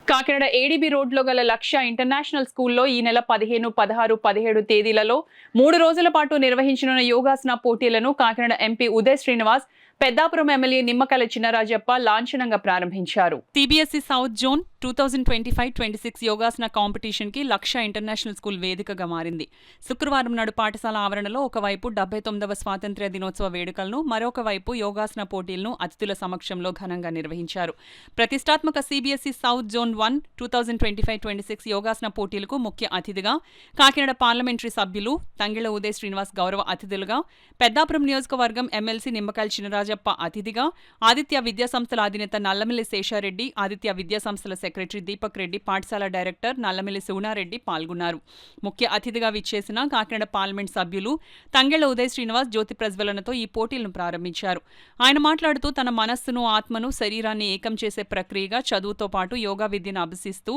Kakinada ADB రోడ్లో గల లక్ష్య ఇంటర్నేషనల్ స్కూల్లో ఈ నెల 15, 16, 17 తేదీలలో 3 రోజుల పాటు నిర్వహించనున్న యోగాసన పోటీలను కాకినాడ ఎంపీ ఉదయ్ శ్రీనివాస్, పెద్దాపురం ఎమ్మెల్యే నిమ్మకాయల చినరాజప్ప లాంఛనంగా ప్రారంభించారు. CBSE south zone 2025-26 yogasana competition కి లక్ష్య ఇంటర్నేషనల్ స్కూల్ వేదికగా మారింది. శుక్రవారం నాడు పాఠశాల ఆవరణలో ఒకవైపు 79వ స్వాతంత్ర్య దినోత్సవ వేడుకలను, మరొక వైపు యోగాసన పోటీలను అతిథుల సమక్షంలో ఘనంగా నిర్వహించారు. ప్రతిష్టాత్మక సిబిఎస్ఈ సౌత్ జోన్ 1 2025-26 యోగాసన పోటీలకు ముఖ్య అతిథిగా కాకినాడ పార్లమెంటరీ సభ్యులు తంగిళ్ల ఉదయ్ శ్రీనివాస్ గౌరవ అతిథులుగా, పెద్దాపురం నియోజకవర్గం ఎమ్మెల్సీ నిమ్మకాయల చినరాజప్ప అతిథిగా, ఆదిత్య విద్యాసంస్థల అధినేత నల్లమిల్లి శేషారెడ్డి, ఆదిత్య విద్యాసంస్థల సెక్రటరీ దీపక్ రెడ్డి, పాఠశాల డైరెక్టర్ నల్లమిల్లి సుగుణారెడ్డి పాల్గొన్నారు. ముఖ్య అతిథిగా విచ్చేసిన కాకినాడ పార్లమెంట్ సభ్యులు తంగిళ్ల ఉదయ్ శ్రీనివాస్ జ్యోతి ప్రజ్వలనతో ఈ పోటీలను ప్రారంభించారు. ఆయన మాట్లాడుతూ తన మనస్సును, ఆత్మను, శరీరాన్ని ఏకం చేసే ప్రక్రియగా చదువుతో పాటు యోగా విద్యను అభ్యసిస్తూ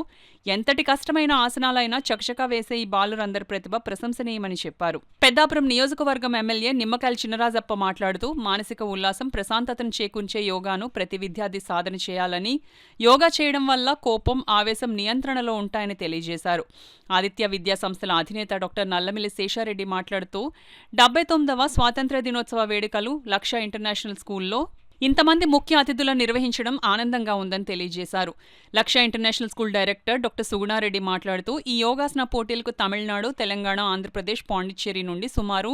ఎంతటి కష్టమైన ఆసనాలైనా చకచకా వేసే ఈ బాలురందరి ప్రతిభ ప్రశంసనీయమని చెప్పారు. పెద్దాపురం నియోజకవర్గం ఎమ్మెల్యే నిమ్మకాయల చినరాజప్ప మాట్లాడుతూ మానసిక ఉల్లాసం, ప్రశాంతతను చేకూర్చే యోగాను ప్రతి విద్యార్థి సాధన చేయాలని, యోగా చేయడం వల్ల కోపం, ఆవేశం నియంత్రణలో ఉంటాయని తెలియజేశారు. ఆదిత్య విద్యా సంస్థల అధినేత డాక్టర్ నల్లమిల్లి శేషారెడ్డి మాట్లాడుతూ 79వ స్వాతంత్ర్య దినోత్సవ వేడుకలు లక్ష్య ఇంటర్నేషనల్ స్కూల్లో ఇంతమంది ముఖ్య అతిథులను నిర్వహించడం ఆనందంగా ఉందని తెలియజేశారు. లక్ష్య international school director doctor Sugunareddy మాట్లాడుతూ ఈ యోగాసన పోటీలకు తమిళనాడు, తెలంగాణ, ఆంధ్రప్రదేశ్, పాండిచ్చేరి నుండి సుమారు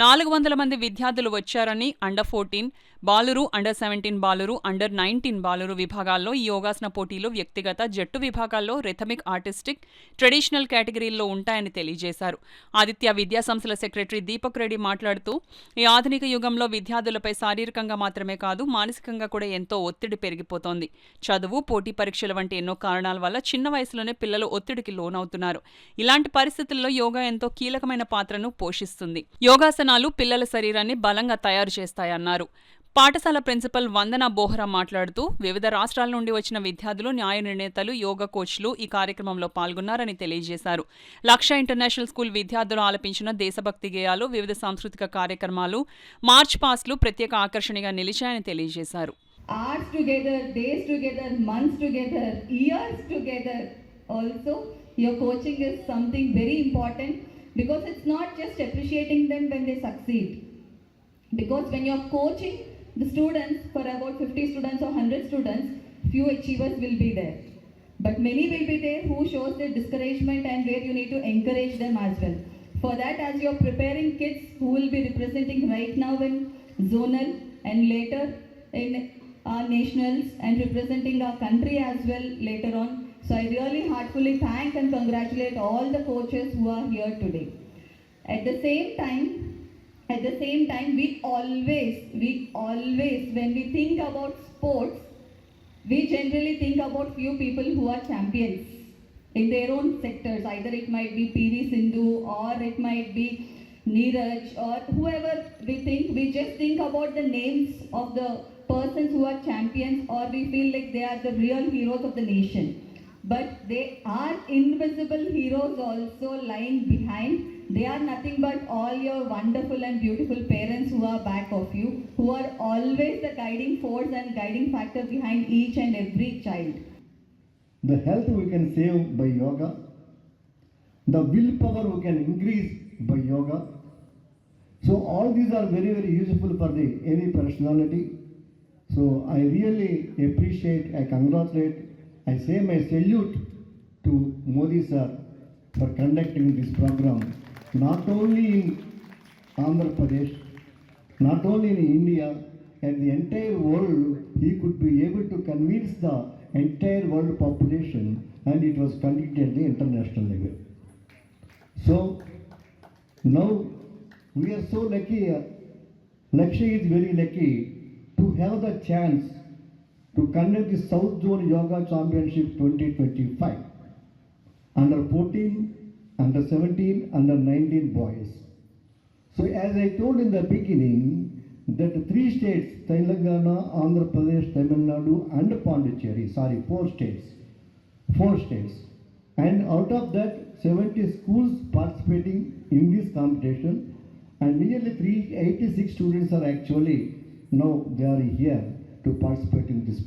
400 మంది విద్యార్థులు వచ్చారని, అండర్ 14 బాలురు, అండర్ 17 బాలురు, అండర్ 19 బాలురు విభాగాల్లో ఈ యోగాసన పోటీలు వ్యక్తిగత, జట్టు విభాగాల్లో రిథమిక్, ఆర్టిస్టిక్, ట్రెడిషనల్ కేటగిరీల్లో ఉంటాయని తెలియజేశారు. ఆదిత్య విద్యాసంస్థల సెక్రటరీ దీపక్ రెడ్డి మాట్లాడుతూ ఈ ఆధునిక యుగంలో విద్యార్థులపై శారీరకంగా మాత్రమే కాదు, మానసికంగా కూడా ఎంతో ఒత్తిడి పెరిగిపోతోంది. చదువు, పోటీ పరీక్షల వంటి ఎన్నో కారణాల వల్ల చిన్న వయసులోనే పిల్లలు ఒత్తిడికి లోనవుతున్నారు. ఇలాంటి పరిస్థితుల్లో యోగా ఎంతో కీలకమైన పాత్రను పోషిస్తుంది. యోగాసనాలు పిల్లల శరీరాన్ని బలంగా తయారు చేస్తాయన్నారు. పాఠశాల ప్రిన్సిపల్ వందన బోహ్రా మాట్లాడుతూ వివిధ రాష్ట్రాల నుండి వచ్చిన విద్యార్థులు, న్యాయ నిర్ణేతలు, యోగా కోచ్లు ఈ కార్యక్రమంలో పాల్గొన్నారని తెలియజేశారు. లక్ష్య ఇంటర్నేషనల్ స్కూల్ విద్యార్థులు ఆలపించిన దేశభక్తి గేయాలు, వివిధ సాంస్కృతిక కార్యక్రమాలు, మార్చ్ పాస్ట్లు ప్రత్యేక ఆకర్షణగా నిలిచాయని తెలియజేశారు. Hours together, days together, months together, years together. Also, your coaching is something very important because it's not just appreciating them when they succeed. Because when you're coaching the students, for about 50 students or 100 students, few achievers will be there. But many will be there who shows their discouragement and where you need to encourage them as well. For that, as you're preparing kids who will be representing right now in zonal and later in our nationals and representing our country as well later on. So I really heartfully thank and congratulate all the coaches who are here today. At the same time, we always, when we think about sports, we generally think about few people who are champions in their own sectors. Either it might be PV Sindhu or it might be Neeraj or whoever we think. We just think about the names of the persons who are champions, or we feel like they are the real heroes of the nation. But they are invisible heroes also lying behind. They are nothing but all your wonderful and beautiful parents who are back of you, who are always the guiding force and guiding factor behind each and every child. The health we can save by yoga, the willpower we can increase by yoga. So all these are very, very useful for any personality. So I really appreciate, I congratulate, I say my salute to Modi sir for conducting this program, not only in Andhra Pradesh, not only in India, and the entire world. He could be able to convince the entire world population, and it was conducted at the international level. So now we are so lucky, Lakshya is very lucky to have the chance to conduct the South Zone Yoga Championship 2025 under 14, under 17, under 19 boys. So as I told in the beginning, that 3 states, Telangana, Andhra Pradesh, Tamil Nadu and Pondicherry, 4 states. And out of that, 70 schools participating in this competition, and nearly 386 students are actually now they are here to participate in this